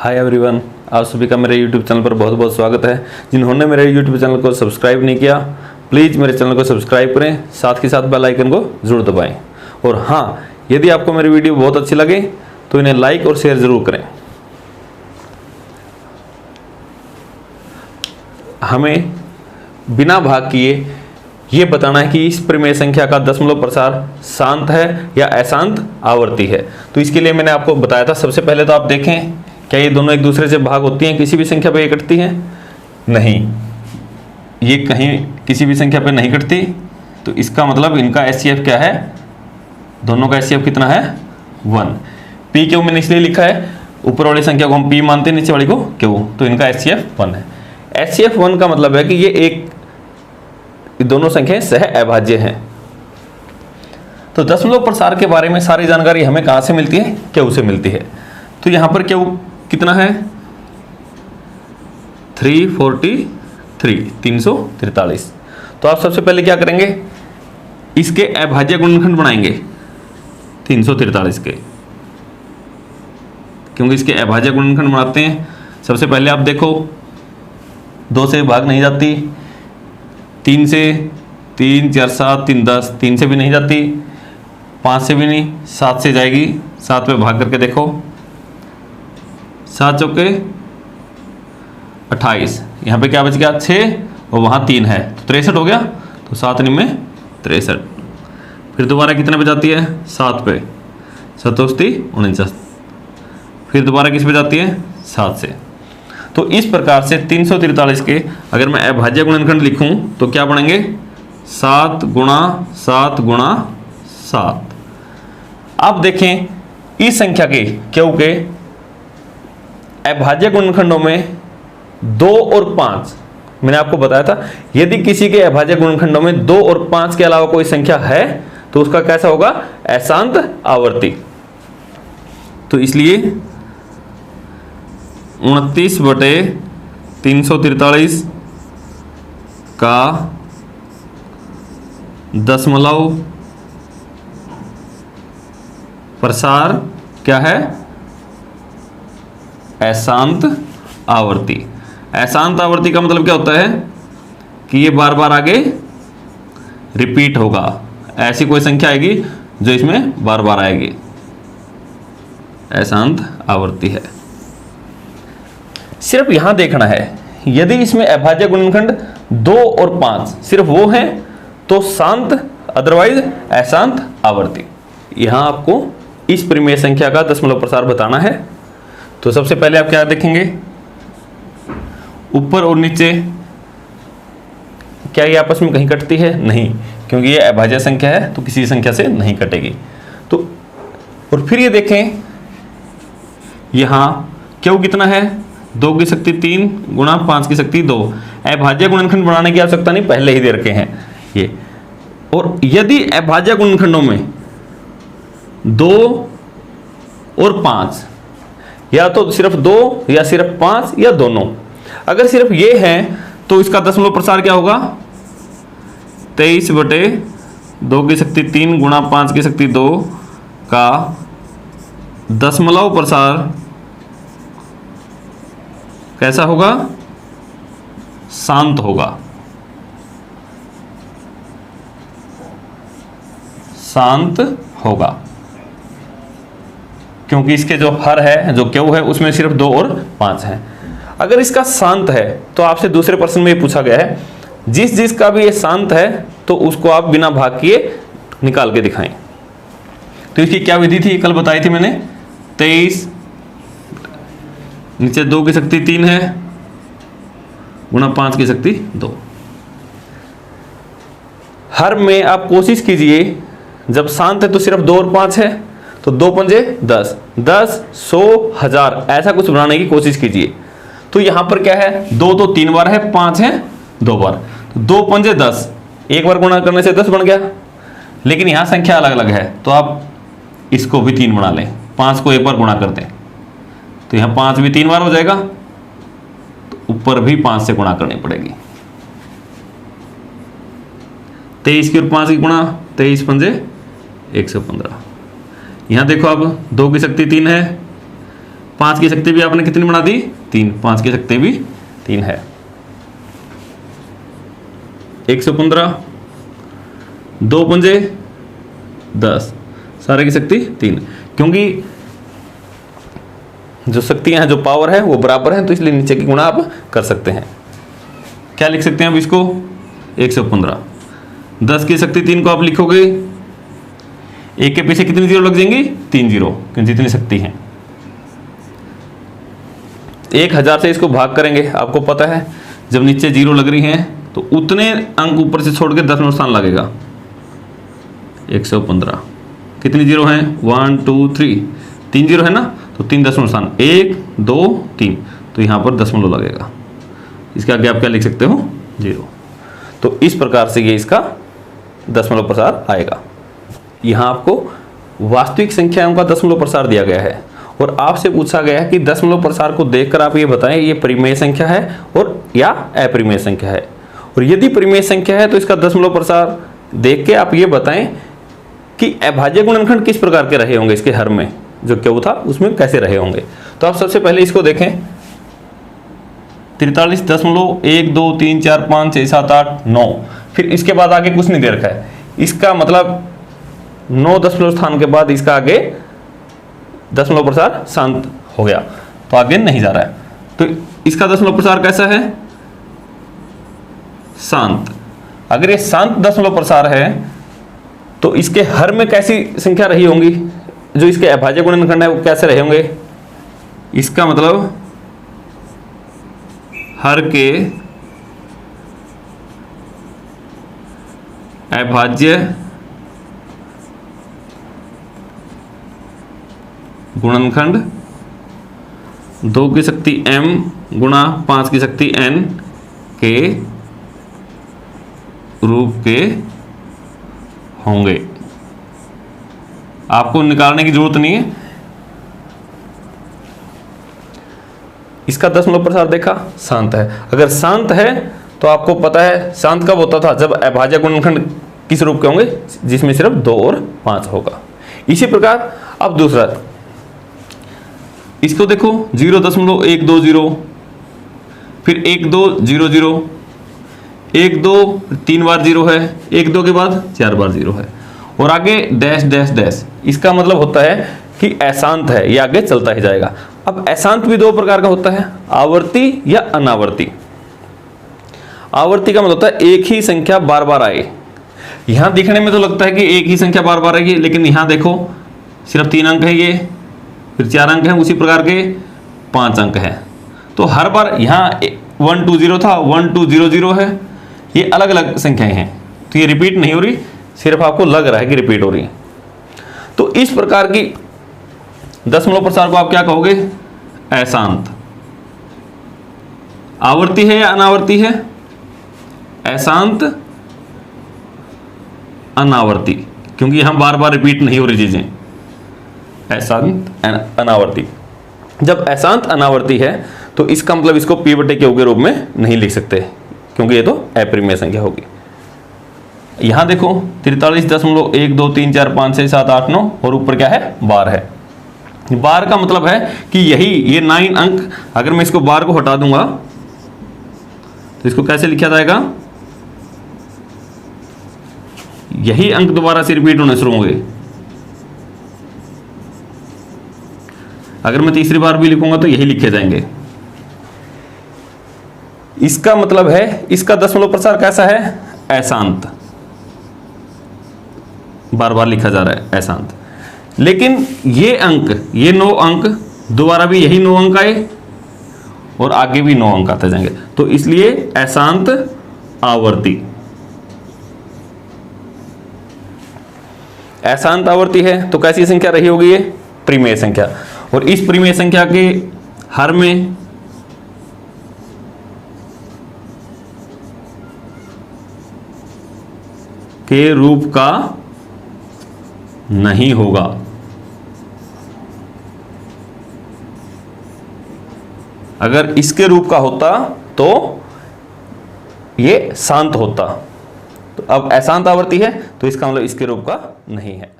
Hi everyone, आप सभी का मेरे यूट्यूब चैनल पर बहुत बहुत स्वागत है। जिन्होंने मेरे यूट्यूब चैनल को सब्सक्राइब नहीं किया, प्लीज़ मेरे चैनल को सब्सक्राइब करें, साथ ही साथ बेल आइकन को जरूर दबाएं। और हाँ, यदि आपको मेरी वीडियो बहुत अच्छी लगे तो इन्हें लाइक और शेयर ज़रूर करें। हमें बिना भाग किए ये बताना है कि इस परिमेय संख्या का दशमलव प्रसार शांत है या अशांत आवर्ती है। तो इसके लिए मैंने आपको बताया था। सबसे पहले तो आप देखें, क्या ये दोनों एक दूसरे से भाग होती हैं, किसी भी संख्या पे ये कटती हैं? नहीं, ये कहीं किसी भी संख्या पे नहीं कटती। तो इसका मतलब इनका एचसीएफ क्या है? दोनों का एचसीएफ कितना है? 1। पी क्यू मैंने इसलिए लिखा है, ऊपर वाली संख्या को हम पी मानते हैं, नीचे वाली को क्यू। तो इनका एचसीएफ 1 है। एचसीएफ 1 का मतलब है कि ये दोनों संख्याएं सह अभाज्य हैं। तो दशमलव प्रसार के बारे में सारी जानकारी हमें कहां से मिलती है? क्यू से मिलती है। तो यहां पर क्यू कितना है? 343। तो आप सबसे पहले क्या करेंगे? इसके अभाज्य गुणनखंड बनाएंगे 343 के, क्योंकि इसके अभाज्य गुणनखंड बनाते हैं। सबसे पहले आप देखो, 2 से भाग नहीं जाती, 3 से 3 4 7 3 10, 3 से भी नहीं जाती, 5 से भी नहीं, 7 से जाएगी। 7 पे भाग करके देखो, 7 चौके 28, यहाँ पे क्या बच गया? 6, और वहाँ 3 है तो 63 हो गया। तो 7 में 63। फिर दोबारा कितने पे जाती है? 7 पे, 7 49। फिर दोबारा किस पे जाती है? 7 से। तो इस प्रकार से 343 के अगर मैं अभाज्य गुणनखंड लिखूं तो क्या बनेंगे? 7 गुणा 7 गुणा 7। अब देखें, इस संख्या के क्यू के अभाज्य गुणनखंडों में 2 और 5, मैंने आपको बताया था, यदि किसी के अभाज्य गुणनखंडों में 2 और 5 के अलावा कोई संख्या है तो उसका कैसा होगा? अशांत आवर्ती। तो इसलिए 29/343 का दशमलव प्रसार क्या है? अशांत आवर्ती। अशांत आवर्ती का मतलब क्या होता है? कि ये बार बार आगे रिपीट होगा। ऐसी कोई संख्या आएगी जो इसमें बार बार आएगी, अशांत आवर्ती है। सिर्फ यहां देखना है, यदि इसमें अभाज्य गुणनखंड 2 और 5 सिर्फ वो हैं तो शांत, अदरवाइज अशांत आवर्ती। यहां आपको इस परिमेय संख्या का दशमलव प्रसार बताना है। तो सबसे पहले आप क्या देखेंगे? ऊपर और नीचे क्या ये आपस में कहीं कटती है? नहीं, क्योंकि ये अभाज्य संख्या है तो किसी संख्या से नहीं कटेगी। तो और फिर ये देखें, यहां क्यू कितना है? 2 की शक्ति 3 गुणा 5 की शक्ति 2। अभाज्य गुणनखंड बनाने की आवश्यकता नहीं, पहले ही दे रखे हैं ये। और यदि अभाज्य गुणनखंडों में 2 और 5, या तो सिर्फ 2 या सिर्फ 5 या दोनों, अगर सिर्फ ये है तो इसका दशमलव प्रसार क्या होगा? 23/2 की शक्ति 3 गुणा 5 की शक्ति 2 का दशमलव प्रसार कैसा होगा? शांत होगा। शांत होगा, क्योंकि इसके जो हर है, जो क्यू है, उसमें सिर्फ 2 और 5 है। अगर इसका शांत है तो आपसे दूसरे प्रश्न में ये पूछा गया है, जिसका भी ये शांत है तो उसको आप बिना भाग किए निकाल के दिखाएं। तो इसकी क्या विधि थी? कल बताई थी मैंने। 23, नीचे 2 की शक्ति 3 है, गुणा 5 की शक्ति 2। हर में आप कोशिश कीजिए, जब शांत है तो सिर्फ 2 और 5 है, तो 2 पंजे 10, 10 100 1000 ऐसा कुछ बनाने की कोशिश कीजिए। तो यहां पर क्या है? 2 तो 3 बार है, 5 है 2 बार, तो 2 पंजे 10, एक बार गुणा करने से 10 बन गया। लेकिन यहां संख्या अलग अलग है, तो आप इसको भी 3 बना लें, 5 को एक बार गुणा कर दें, तो यहां 5 भी 3 बार हो जाएगा, तो ऊपर भी 5 से गुणा करनी पड़ेगी। 23 की और 5 की गुणा, 23 पंजे 115। यहाँ देखो अब 2 की शक्ति 3 है, 5 की शक्ति भी आपने कितनी बना दी? 3। 5 की शक्ति भी 3 है। 115, 2 पंजे 10, सारे की शक्ति 3। क्योंकि जो शक्तियां हैं, जो पावर है वो बराबर है, तो इसलिए नीचे की गुणा आप कर सकते हैं। क्या लिख सकते हैं अब इसको? 115। 10 की शक्ति 3 को आप लिखोगे, 1 के पीछे कितनी जीरो लग जाएंगी? 3 जीरो, क्योंकि जितनी शक्ति है। 1000 से इसको भाग करेंगे, आपको पता है जब नीचे जीरो लग रही हैं तो उतने अंक ऊपर से छोड़ के दशमलव स्थान लगेगा। 115 कितनी जीरो हैं? 1 2 3, 3 जीरो है ना, तो 3 दशमलव स्थान, 1 2 3, तो यहाँ पर दशमलव लगेगा। इसके आगे आप क्या लिख सकते हो? 0। तो इस प्रकार से ये इसका दशमलव प्रसार आएगा। यहाँ आपको वास्तविक संख्याओं का दशमलव प्रसार दिया गया है और आपसे पूछा गया है कि दशमलव प्रसार को देखकर आप ये बताएं ये परिमेय संख्या है और या अपरिमेय संख्या है। और यदि परिमेय संख्या है तो इसका दशमलव प्रसार देख के आप ये बताएं कि अभाज्य गुणनखंड किस प्रकार के रहे होंगे, इसके हर में जो क्यू था उसमें कैसे रहे होंगे। तो आप सबसे पहले इसको देखें, 43.1 2 3 4 5 6 7 8 9, फिर इसके बाद आगे कुछ नहीं दे रखा है। इसका मतलब 9 दशमलव स्थान के बाद इसका आगे दशमलव प्रसार शांत हो गया, तो आगे नहीं जा रहा है। तो इसका दशमलव प्रसार कैसा है? शांत। अगर ये शांत दशमलव प्रसार है तो इसके हर में कैसी संख्या रही होंगी? जो इसके अभाज्य गुणनखंड है वो कैसे रहे होंगे? इसका मतलब हर के अभाज्य गुणनखंड 2 की शक्ति m गुणा 5 की शक्ति n के रूप के होंगे। आपको निकालने की जरूरत नहीं है। इसका दशमलव प्रसार देखा, शांत है। अगर शांत है तो आपको पता है शांत कब होता था? जब अभाज्य गुणनखंड किस रूप के होंगे? जिसमें सिर्फ 2 और 5 होगा। इसी प्रकार अब दूसरा, इसको देखो 0.120, फिर 1 2 0 0, 1 2 3 बार 0 है, 1 2 के बाद 4 बार 0 है, और आगे डैश डैश डैश। इसका मतलब होता है कि अशांत है, ये आगे चलता ही जाएगा। अब अशांत भी 2 प्रकार का होता है, आवर्ती या अनावर्ती। आवर्ती का मतलब होता है एक ही संख्या बार बार आए। यहां दिखने में तो लगता है कि एक ही संख्या बार बार आएगी, लेकिन यहां देखो सिर्फ 3 अंक है ये, फिर 4 अंक है, उसी प्रकार के 5 अंक हैं। तो हर बार यहाँ 1 2 0 था, 1 2 0 0 है, ये अलग अलग संख्याएं हैं, तो ये रिपीट नहीं हो रही, सिर्फ आपको लग रहा है कि रिपीट हो रही है। तो इस प्रकार की दशमलव प्रसार को आप क्या कहोगे? अशांत। आवर्ती है या अनावर्ती है? अशांत अनावर्ती, क्योंकि यहां बार बार रिपीट नहीं हो रही चीजें। अशांत अनावर्ती। जब अशांत अनावर्ती है तो इसका मतलब इसको p बटे q के रूप में नहीं लिख सकते, क्योंकि ये तो अपरिमेय संख्या होगी। यहां देखो 43.1 2 3 4 5 6 7 8 9, और ऊपर क्या है? बार है। बार का मतलब है कि यही ये 9 अंक, अगर मैं इसको बार को हटा दूंगा तो इसको कैसे लिखा जाएगा? यही अंक दोबारा से रिपीट होने शुरू होंगे। अगर मैं तीसरी बार भी लिखूंगा तो यही लिखे जाएंगे। इसका मतलब है इसका दशमलव प्रसार कैसा है? अशांत। बार बार लिखा जा रहा है अशांत। लेकिन ये अंक, ये 9 अंक दोबारा भी यही 9 अंक आए और आगे भी 9 अंक आते जाएंगे, तो इसलिए अशांत आवर्ती। अशांत आवर्ती है तो कैसी संख्या रही होगी? ये परिमेय संख्या। और इस परिमेय संख्या के हर में के रूप का नहीं होगा। अगर इसके रूप का होता तो ये शांत होता। तो अब अशांत आवर्ती है तो इसका मतलब इसके रूप का नहीं है।